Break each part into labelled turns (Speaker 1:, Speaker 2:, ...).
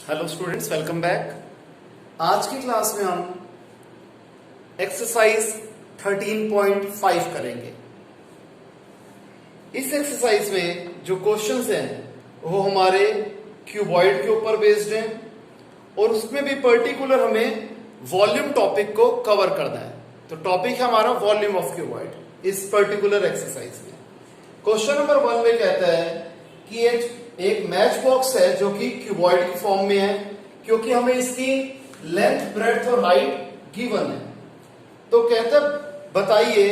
Speaker 1: Hello students, welcome back. आज की class में हम एक्सरसाइज 13.5 करेंगे। इस एक्सरसाइज में जो क्वेश्चंस हैं वो हमारे क्यूबॉइड के ऊपर बेस्ड हैं और उसमें भी पर्टिकुलर हमें वॉल्यूम टॉपिक को कवर करना है। तो टॉपिक है हमारा वॉल्यूम ऑफ क्यूबॉइड इस पर्टिकुलर एक्सरसाइज में। क्वेश्चन नंबर 1 में कहता है कि एक मैच बॉक्स है जो कि क्यूबॉइड की फॉर्म में है, क्योंकि हमें इसकी लेंथ, ब्रेड्थ और हाइट गिवन है। तो कहता है बताइए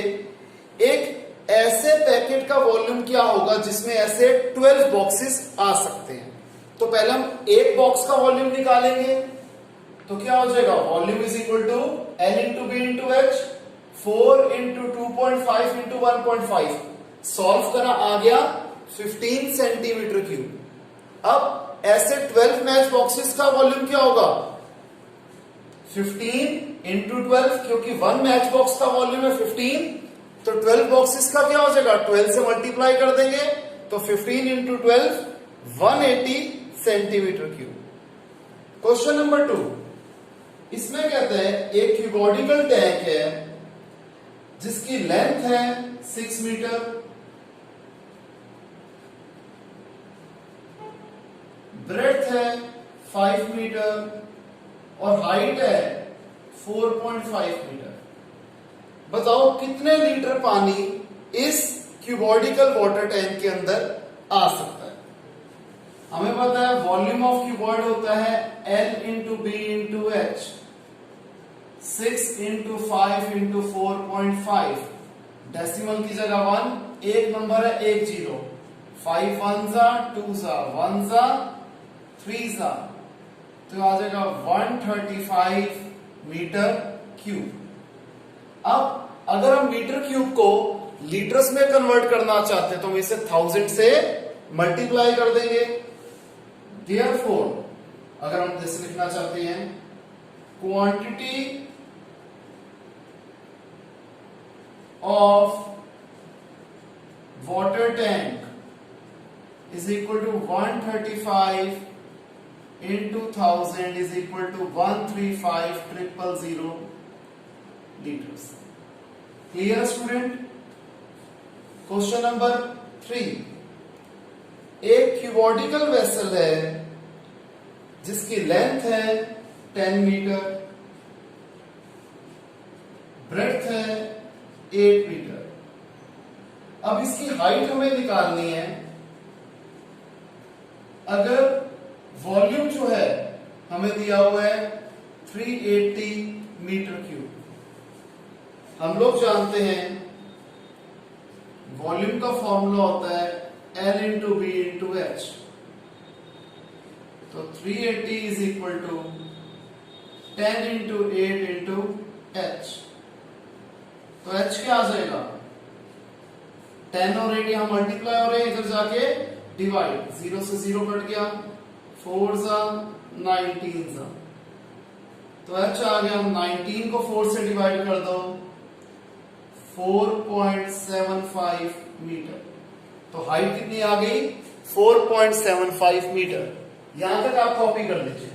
Speaker 1: एक ऐसे पैकेट का वॉल्यूम क्या होगा जिसमें ऐसे 12 बॉक्सेस आ सकते हैं। तो पहले हम एक बॉक्स का वॉल्यूम निकालेंगे। तो क्या हो जाएगा, volume is equal to L into B into H, 4 into 2.5 into 1.5। Solve करा, आ गया 15 सेंटीमीटर क्यूब। अब ऐसे 12 मैच बॉक्सेस का वॉल्यूम क्या होगा, 15 इंटू 12, क्योंकि 1 मैच बॉक्स का वॉल्यूम है 15, तो 12 बॉक्सेस का क्या हो जाएगा, 12 से मल्टीप्लाई कर देंगे तो 15 into 12 180 centimetre cube. Question number 2, इसमें कहते हैं एक क्यूबॉडिकल टैंक है जिसकी लेंथ है 6 मीटर, ब्रेड्थ है 5 मीटर और हाइट है 4.5 मीटर। बताओ कितने लीटर पानी इस क्यूबॉडिकल वाटर टैंक के अंदर आ सकता है। हमें पता है वॉल्यूम ऑफ क्यूबॉइड होता है L into B into H, 6 into 5 into 4.5, decimal की जगह 1, एक नंबर है 1 0, 5 1 जा 2 जा 1 जा 3 जा, तो आ जाएगा 135 मीटर क्यूब। अब अगर हम मीटर क्यूब को लीटर्स में कन्वर्ट करना चाहते हैं तो हम इसे 1000 से मल्टीप्लाई कर देंगे। देयरफॉर अगर हम जैसे लिखना चाहते हैं quantity of water tank is equal to 135 into 1000 is equal to 135,000 liters. Clear student? Question number 3, एक क्यूबॉडिकल वेसल है जिसकी लेंथ है 10 मीटर, ब्रेड्थ है 8 मीटर। अब इसकी हाइट हमें निकालनी है। अगर वॉल्यूम जो है हमें दिया हुआ है 380 मीटर क्यूब, हम लोग जानते हैं वॉल्यूम का फॉर्मूला होता है L into B into H. तो 380 is equal to 10 into 8 into H. तो एच क्या आ जाएगा, 10 और 8 यहां मल्टीप्लाई हो रहे हैं, इधर जाके डिवाइड, 0 से 0 कट गया, 4 जा 19 जा, तो एच आ गया। 19 को 4 से डिवाइड कर दो, 4.75 मीटर। तो हाइट कितनी आ गई, 4.75 मीटर। यहां तक आप कॉपी कर लीजिए।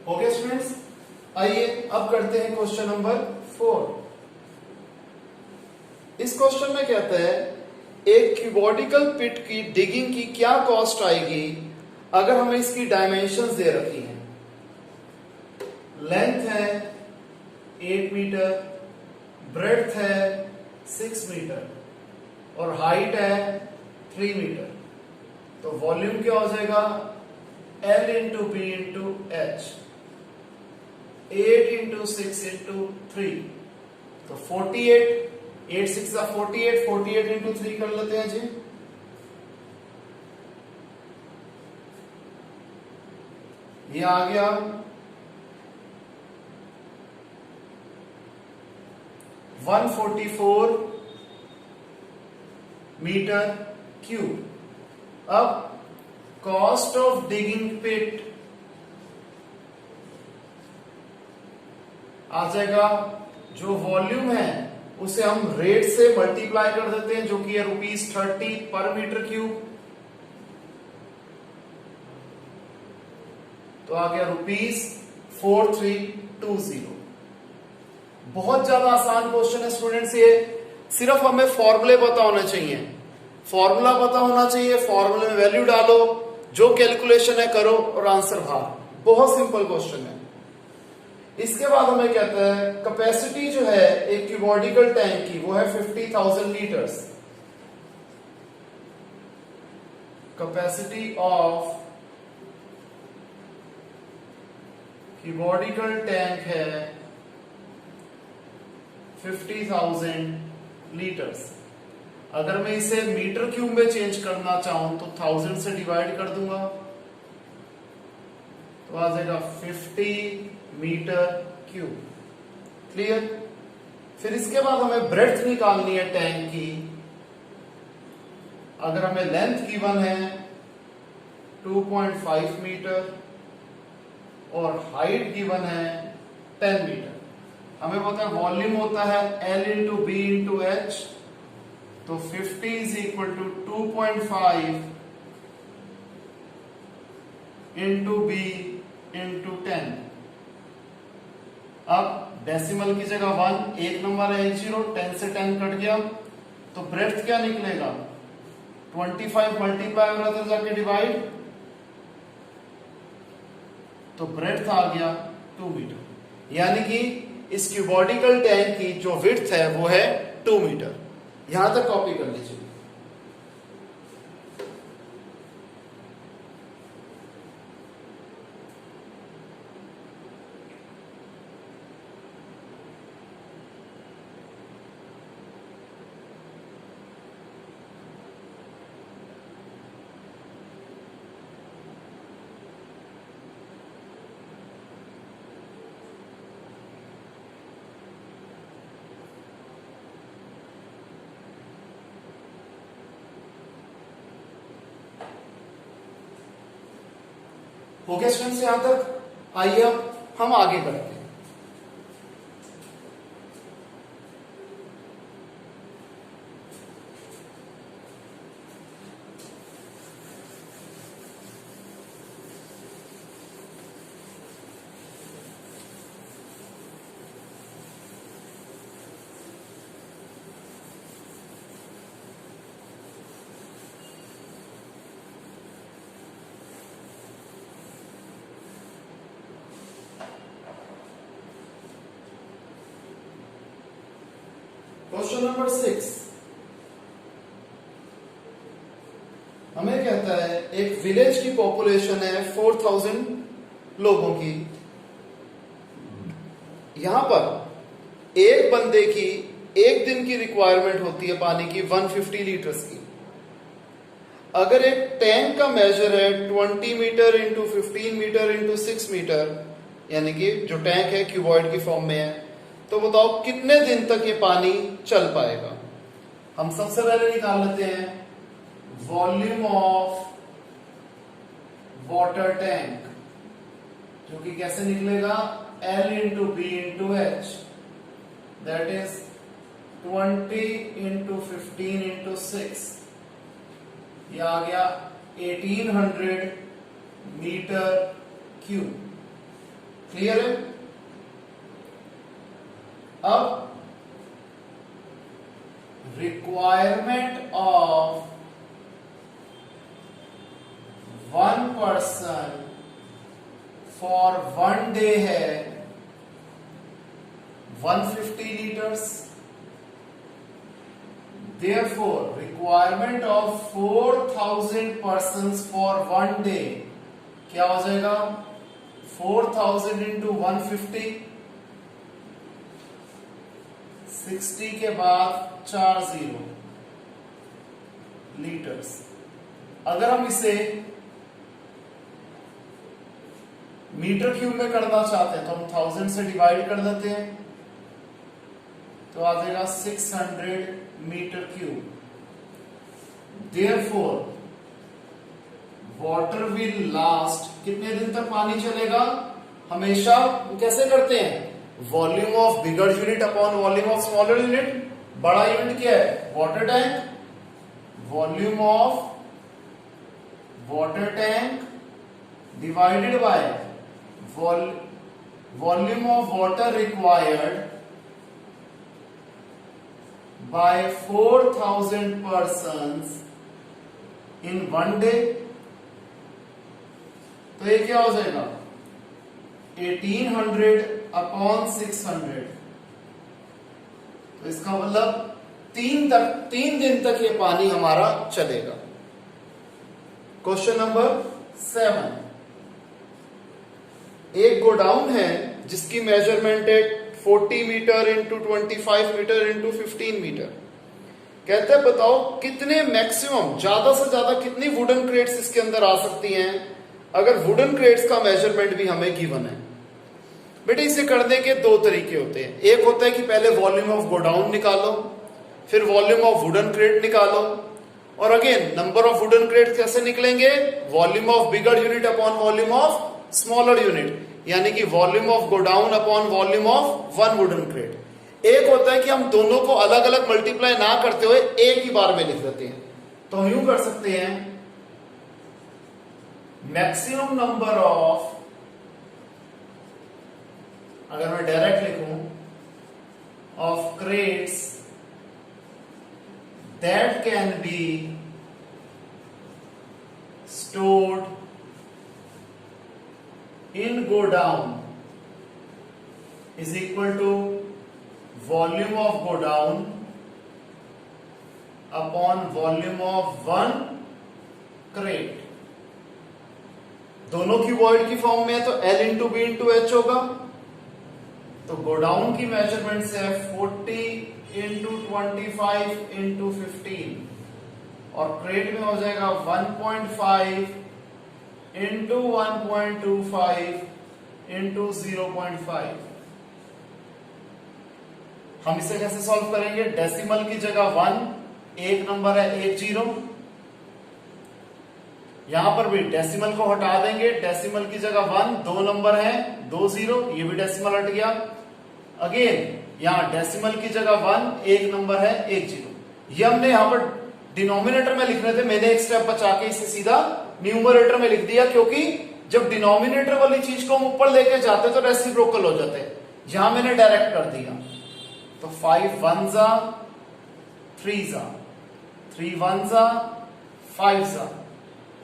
Speaker 1: ओके स्टूडेंट्स, आइए अब करते हैं क्वेश्चन नंबर 4। इस क्वेश्चन में कहता है एक क्यूबॉडिकल पिट की डिगिंग की क्या कॉस्ट आएगी अगर हमें इसकी डायमेंशंस दे रखी हैं। लेंथ है 8 मीटर, ब्रेड्थ है 6 मीटर और हाइट है 3 मीटर। तो वॉल्यूम क्या हो जाएगा? L into B into H, 8 into 6 into 3, तो 48, 8 6 48, 48 इंटू 3 कर लेते हैं जी। ये आ गया 144 मीटर क्यूब। अब कॉस्ट ऑफ डिगिंग पिट आ जाएगा, जो वॉल्यूम है उसे हम रेट से मल्टीप्लाई कर देते हैं, जो कि है ₹30 पर मीटर क्यूब। तो आ गया ₹4320। बहुत ज्यादा आसान क्वेश्चन है स्टूडेंट्स ये, सिर्फ हमें फॉर्मूले पता होना चाहिए, फॉर्मूला पता होना चाहिए, फॉर्मूले में वैल्यू डालो, जो कैलकुलेशन है करो और आंसर बाहर। बहुत सिंपल क्वेश्चन है। इसके बाद हमें कहता है कैपेसिटी जो है एक क्यूबॉडिकल टैंक की वो है 50,000 लीटर्स। कैपेसिटी ऑफ क्यूबॉडिकल टैंक है 50,000 लीटर्स। अगर मैं इसे मीटर क्यूब में चेंज करना चाहूं तो 1000 से डिवाइड कर दूंगा, तो आ जाएगा 50 मीटर क्यूब। क्लियर? फिर इसके बाद हमें ब्रेड्थ निकालनी है टैंक की। अगर हमें लेंथ गिवन है 2.5 मीटर और हाइट गिवन है 10 मीटर, हमें पता है वॉल्यूम होता है L into B into H, तो 50 is equal to 2.5 into B into 10। अब डेसिमल की जगह 1, एक नंबर है 10, 10 से 10 कट गया, तो ब्रेड्थ क्या निकलेगा? 25 मल्टीप्लाई हो रहा था जाके डिवाइड, तो ब्रेड्थ आ गया 2 मीटर। यानी कि इस क्यूबॉडिकल टैंक की जो विड्थ है वो है 2 मीटर। यहां तक कॉपी कर लीजिए। हो गया स्टूडेंट्स यहां तक? आइए अब हम आगे बढ़ते हैं। क्वेश्चन नंबर 6 हमें कहता है एक विलेज की पॉपुलेशन है 4000 लोगों की। यहां पर एक बंदे की एक दिन की रिक्वायरमेंट होती है पानी की 150 लीटर्स की। अगर एक टैंक का मेजर है 20 metre into 15 metre into 6 metre, यानी कि जो टैंक है क्यूबॉइड की फॉर्म में है, तो बताओ कितने दिन तक ये पानी चल पाएगा? हम सबसे पहले निकाल लेते हैं वॉल्यूम ऑफ वाटर टैंक, जो कि कैसे निकलेगा? L into B into H, that is 20 into 15 into 6, ये आ गया 1800 मीटर क्यूब। क्लियर है? अब requirement of 1 person for 1 day है 150 liters. Therefore, requirement of 4000 persons for one day क्या हो जाएगा? 4000 into 150, 60 के बाद 40 लीटर्स. अगर हम इसे मीटर क्यूब में करना चाहते हैं तो हम 1000 से डिवाइड कर देते हैं, तो आ जाएगा 600 metre cube. Therefore, water will last, कितने दिन तक पानी चलेगा? हमेशा कैसे करते हैं? Volume of bigger unit upon volume of smaller unit. बड़ा यूनिट क्या है? Water tank. Volume of water tank divided by volume of water required by 4000 persons in one day. तो ये क्या हो जाएगा? 1800 अपॉन 600. तो इसका मतलब 3 दिन तक ये पानी हमारा चलेगा. Question number 7. एक गोडाउन है जिसकी मेजरमेंट है 40 metre into 25 metre into 15 metre. कहते हैं बताओ कितने मैक्सिमम, ज्यादा से ज्यादा कितनी वुडन क्रेट्स इसके अंदर आ सकती हैं अगर वुडन क्रेट्स का मेजरमेंट भी हमें गिवन है. बेटे इसे करने के दो तरीके होते हैं. एक होता है कि पहले वॉल्यूम ऑफ गोडाउन निकालो, फिर वॉल्यूम ऑफ वुडन क्रेट निकालो, और again number of wooden crate कैसे निकलेंगे? Volume of bigger unit upon volume of smaller unit, यानी कि volume of godown upon volume of one wooden crate. एक होता है कि हम दोनों को अलग अलग मल्टीप्लाई ना करते हुए एक ही बार में लिख देते हैं. तो हम यूं कर सकते हैं, मैक्सिमम नंबर ऑफ, अगर मैं डायरेक्ट लिखूं, of crates that can be stored in go down is equal to volume of go down upon volume of one crate. दोनों क्यूबॉइड की फॉर्म में है तो L into B into H होगा. तो गोडाउन की मेजरमेंट से है 40 इंटू 25 इंटू 15, और क्रेट में हो जाएगा 1.5 इंटू 1.25 इंटू 0.5. हम इसे कैसे सॉल्व करेंगे? डेसिमल की जगह 1, एक नंबर है 10, यहां पर भी डेसिमल को हटा देंगे. डेसिमल की जगह 1, दो नंबर है 20, ये भी डेसिमल हट गया. अगेन यहां डेसिमल की जगह 1, एक नंबर है 10. ये हमने यहां पर डिनोमिनेटर में लिख रहे थे, मैंने एक स्टेप बचा के इसे सीधा न्यूमरेटर में लिख दिया, क्योंकि जब डिनोमिनेटर वाली चीज को हम ऊपर लेके जाते तो रेसिप्रोकल हो जाते हैं. यहां मैंने डायरेक्ट कर दिया. तो 5 1 जा 3 जा, 3 1 जा 5 जा,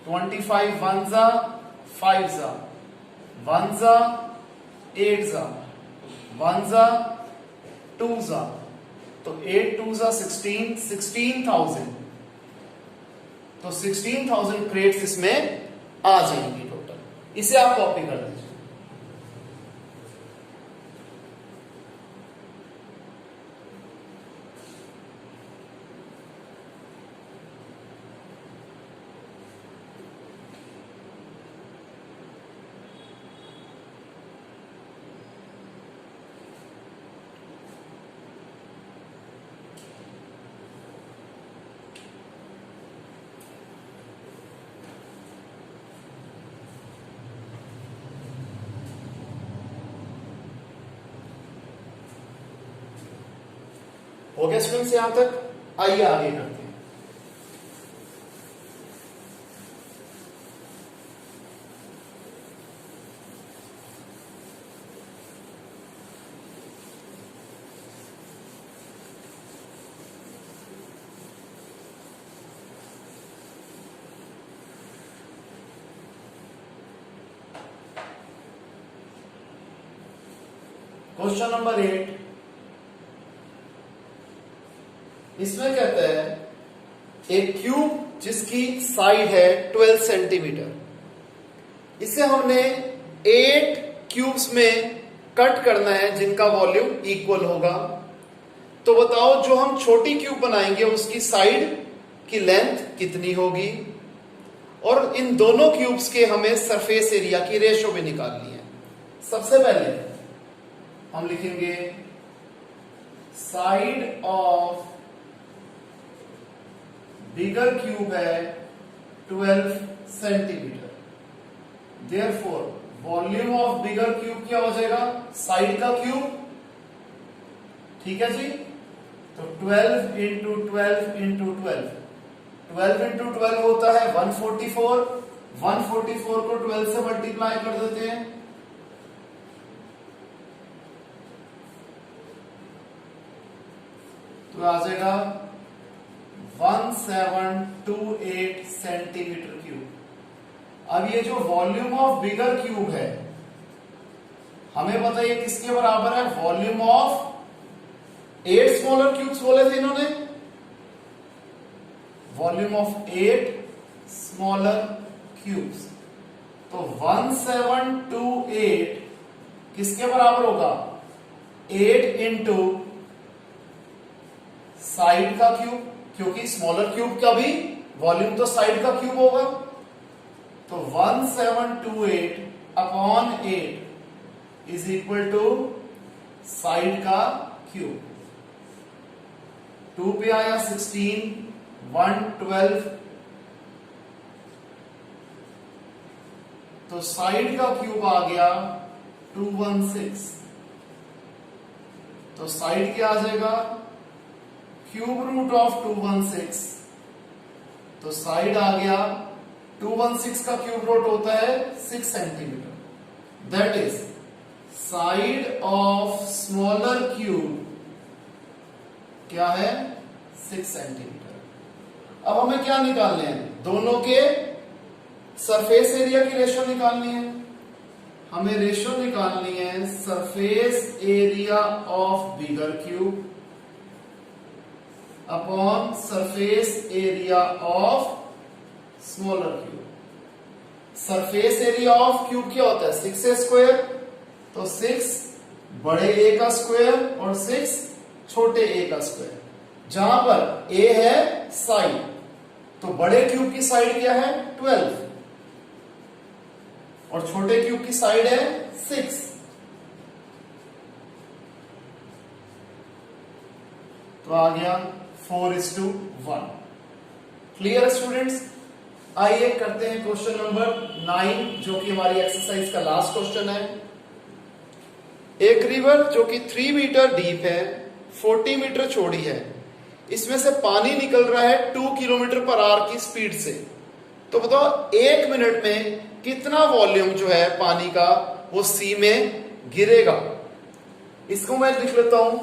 Speaker 1: 25 1 जा 5 जा, 1 जा 8 जा, 1 जा 2 जा, तो 8 2 जा 16,000. तो 16,000 क्रेट्स इसमें आ जाएंगी टोटल. इसे आप कॉपी कर दीजिए. हो गया स्टूडेंट्स यहां तक? आइए आगे करते हैं. Question number 8. इसमें कहता है एक क्यूब जिसकी साइड है 12 सेंटीमीटर, इसे हमने 8 क्यूब्स में कट करना है जिनका वॉल्यूम इक्वल होगा। तो बताओ जो हम छोटी क्यूब बनाएंगे उसकी साइड की लेंथ कितनी होगी, और इन दोनों क्यूब्स के हमें सरफेस एरिया की रेशो भी निकालनी है। सबसे पहले हम लिखेंगे साइड ऑफ बिगर क्यूब है 12 centimetre, therefore volume of bigger cube क्या हो जाएगा, साइड का क्यूब, ठीक है जी। तो 12 इंटू 12 इंटू 12, 12 इंटू 12 होता है 144, 144 को 12 से मल्टीप्लाई कर देते हैं, तो आ जाएगा 1728 सेंटीमीटर क्यूब। अब ये जो वॉल्यूम ऑफ बिगर क्यूब है, हमें बताइए किसके बराबर है, वॉल्यूम ऑफ 8 स्मॉलर क्यूब्स बोले थे इन्होंने, वॉल्यूम ऑफ 8 स्मॉलर क्यूब्स। तो 1728 किसके बराबर होगा, 8 इंटू साइड का क्यूब, क्योंकि स्मॉलर क्यूब का भी वॉल्यूम तो साइड का क्यूब होगा। तो 1728 upon 8 is equal to side का क्यूब। 2 पे आया 16, 112, तो साइड का क्यूब आ गया 216। तो साइड क्या आ जाएगा, क्यूब रूट ऑफ 216, तो साइड आ गया 216 का क्यूब रूट होता है 6 centimetre, that is side of smaller cube क्या है, 6 सेंटीमीटर। अब हमें क्या निकालने हैं, दोनों के सरफेस एरिया की रेशो निकालनी है। हमें रेशो निकालनी है surface area of bigger cube upon surface area of smaller cube. Surface area of cube क्या होता है, 6a स्क्वायर, तो 6 बड़े a का स्क्वायर और 6 छोटे a का स्क्वायर, जहां पर a है साइड, तो बड़े क्यूब की साइड क्या है 12 और छोटे क्यूब की साइड है 6। तो आ गया 4:1। क्लियर स्टूडेंट्स, आइए करते हैं क्वेश्चन नंबर 9 जो कि हमारी एक्सरसाइज का लास्ट क्वेश्चन है। एक रिवर जो कि 3 मीटर डीप है, 40 मीटर चौड़ी है, इसमें से पानी निकल रहा है 2 किलोमीटर पर आवर की स्पीड से। तो बताओ 1 मिनट में कितना वॉल्यूम जो है पानी का वो सी में गिरेगा। इसको मैं लिख लेता हूं,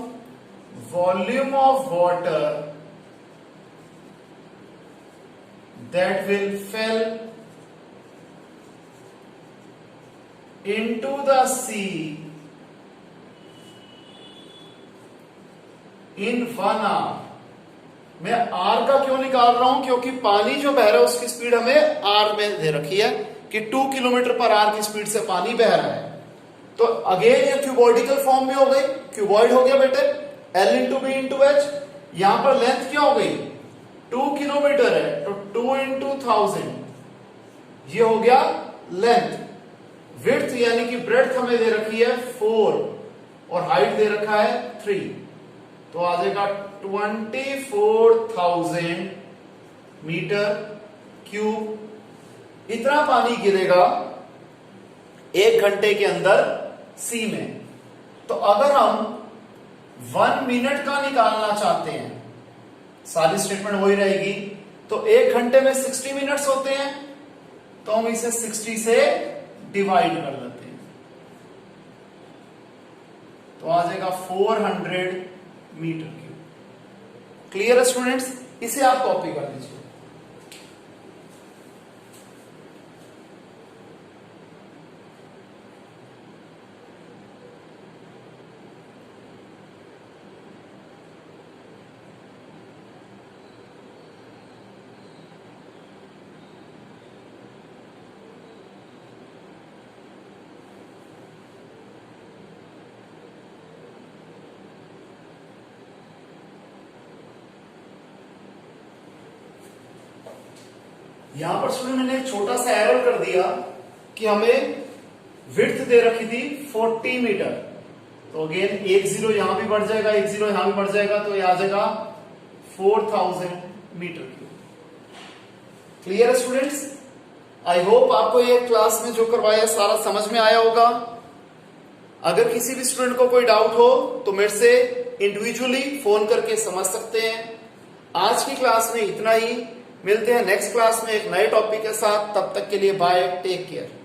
Speaker 1: volume of water that will fell into the sea in 1 hour। मैं आर का क्यों निकाल रहा हूं, क्योंकि पानी जो बह रहा है उसकी स्पीड हमें आर में दे रखी है कि 2 किलोमीटर पर आवर की स्पीड से पानी बह रहा है। तो अगेन ये क्यूबॉइडिकल फॉर्म में हो गई, क्यूबॉइड हो गया बेटे, L into B into H. यहां पर लेंथ क्या हो गई, 2 किलोमीटर है, तो 2 इंटू 1000 ये हो गया लेंथ। विड्थ यानी कि ब्रेड्थ हमें दे रखी है 4 और हाइट दे रखा है 3, तो आ जाएगा 24,000 मीटर क्यूब। इतना पानी गिरेगा 1 घंटे के अंदर सी में। तो अगर हम 1 मिनट का निकालना चाहते हैं, सारी स्टेटमेंट वही रहेगी, तो 1 घंटे में 60 मिनट्स होते हैं, तो हम इसे 60 से डिवाइड कर देते हैं, तो आ जाएगा 400 मीटर क्यूब। क्लियर है स्टूडेंट्स, इसे आप कॉपी कर लीजिए। यहां पर स्टूडेंट मैंने एक छोटा सा एरर कर दिया कि हमें विड्थ दे रखी थी 40 मीटर। तो अगेन एक जीरो यहां भी बढ़ जाएगा, एक जीरो यहां भी बढ़ जाएगा, तो ये आ जाएगा 4000 मीटर क्यूब। क्लियर है स्टूडेंट्स? आई होप आपको ये क्लास में जो करवाया सारा समझ में आया होगा। अगर किसी भी स्टूडेंट को कोई डाउट हो तो मेरे से इंडिविजुअली फोन करके समझ सकते हैं। आज की क्लास में इतना ही, मिलते हैं नेक्स्ट क्लास में एक नए टॉपिक के साथ। तब तक के लिए बाय, टेक केयर।